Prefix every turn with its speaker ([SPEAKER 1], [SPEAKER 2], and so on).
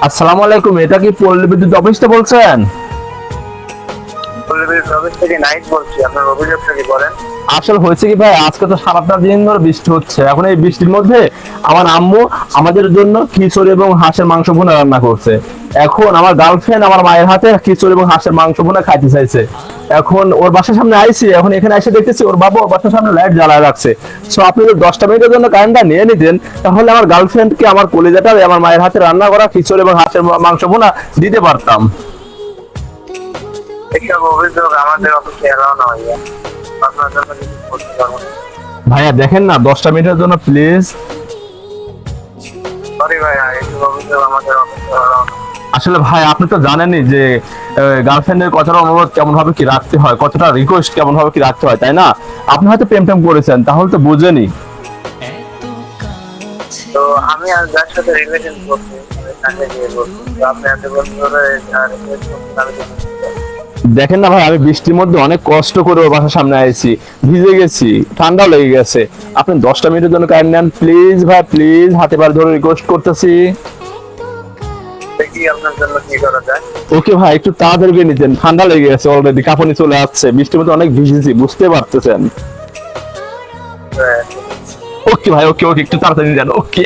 [SPEAKER 1] আসসালামু আলাইকুম, এটা কি পল্লী বিদ্যুৎ অফিস থেকে বলছেন? আসলে হয়েছে কি ভাই, আজকে তো সারাটা দিন ধরে বৃষ্টি হচ্ছে। এখন এই বৃষ্টির মধ্যে আমার আম্মু আমাদের জন্য খিচুড়ি এবং হাঁসের মাংস ভুনা রান্না করছে। এখন আমার গার্লফ্রেন্ড আমার মায়ের হাতে খিচুড়ি এবং হাঁসের মাংস ভুনা খাইতে চাইছে। এখন ওর বাসার সামনে আইছি, এখন এখানে এসে দেখতেছি ওর বাবা ওর বাসার সামনে লাইট জ্বালায় রাখছে। সো আপনি যদি 10টা মিনিটের জন্য কারেন্টটা নিয়ে নিতেন, তাহলে আমার গার্লফ্রেন্ডকে আমার কলিজাটা আমার মায়ের হাতে রান্না করা খিচুড়ি এবং হাঁসের মাংস ভুনা দিতে পারতাম।
[SPEAKER 2] এসব অভিযোগ আমাদের অফিসে এলাও না ভাইয়া। আপনার জন্য কিছু করতে পারবো না।
[SPEAKER 1] ভাইয়া দেখেন না, 10টা মিনিটের জন্য প্লিজ।
[SPEAKER 2] সরি ভাইয়া, এসব অভিযোগ আমাদের অফিসে এলাও না।
[SPEAKER 1] আসলে ভাই আপনি তো জানেনই যে গার্লফ্রেন্ডের কতটা অনুরোধ কেমন ভাবে কি রাখতে হয়, কতটা রিকোয়েস্ট কেমন ভাবে কি রাখতে হয়, তাই না? আপনি হয়তো প্রেম টেম করেছেন, তাহলে তো বুঝেনি।
[SPEAKER 2] তো আমি আর যার সাথে রিলেশন করছি আমি তাকে বিয়ে করছি। তো আপনি এত বছর ধরে রিলেশন করছেন, আমি তো বুঝতে পারছি।
[SPEAKER 1] দেখেন না ভাই, আমি বৃষ্টির মধ্যে অনেক কষ্ট করে ওর বাসার সামনে আইছি, ভিজে গেছি, ঠান্ডাও লেগে গেছে। আপনি 10টা মিনিটের জন্য কারেন্ট নেন প্লিজ ভাই, প্লিজ, হাতে পায়ে ধরে রিকোয়েস্ট করতেছি।
[SPEAKER 2] দেখি আপনার জন্য কি করা যায়।
[SPEAKER 1] ওকে ভাই, একটু তাড়াতাড়ি করে নিতেন, ঠান্ডা লেগে গেছে, অলরেডি কাঁপুনি চলে আসছে, বৃষ্টির মধ্যে অনেক ভিজেছি, বুঝতে পারতেছেন।
[SPEAKER 2] হ্যাঁ।
[SPEAKER 1] ওকে ভাই, ওকে ওকে, একটু তাড়াতাড়ি নিতেন। ওকে।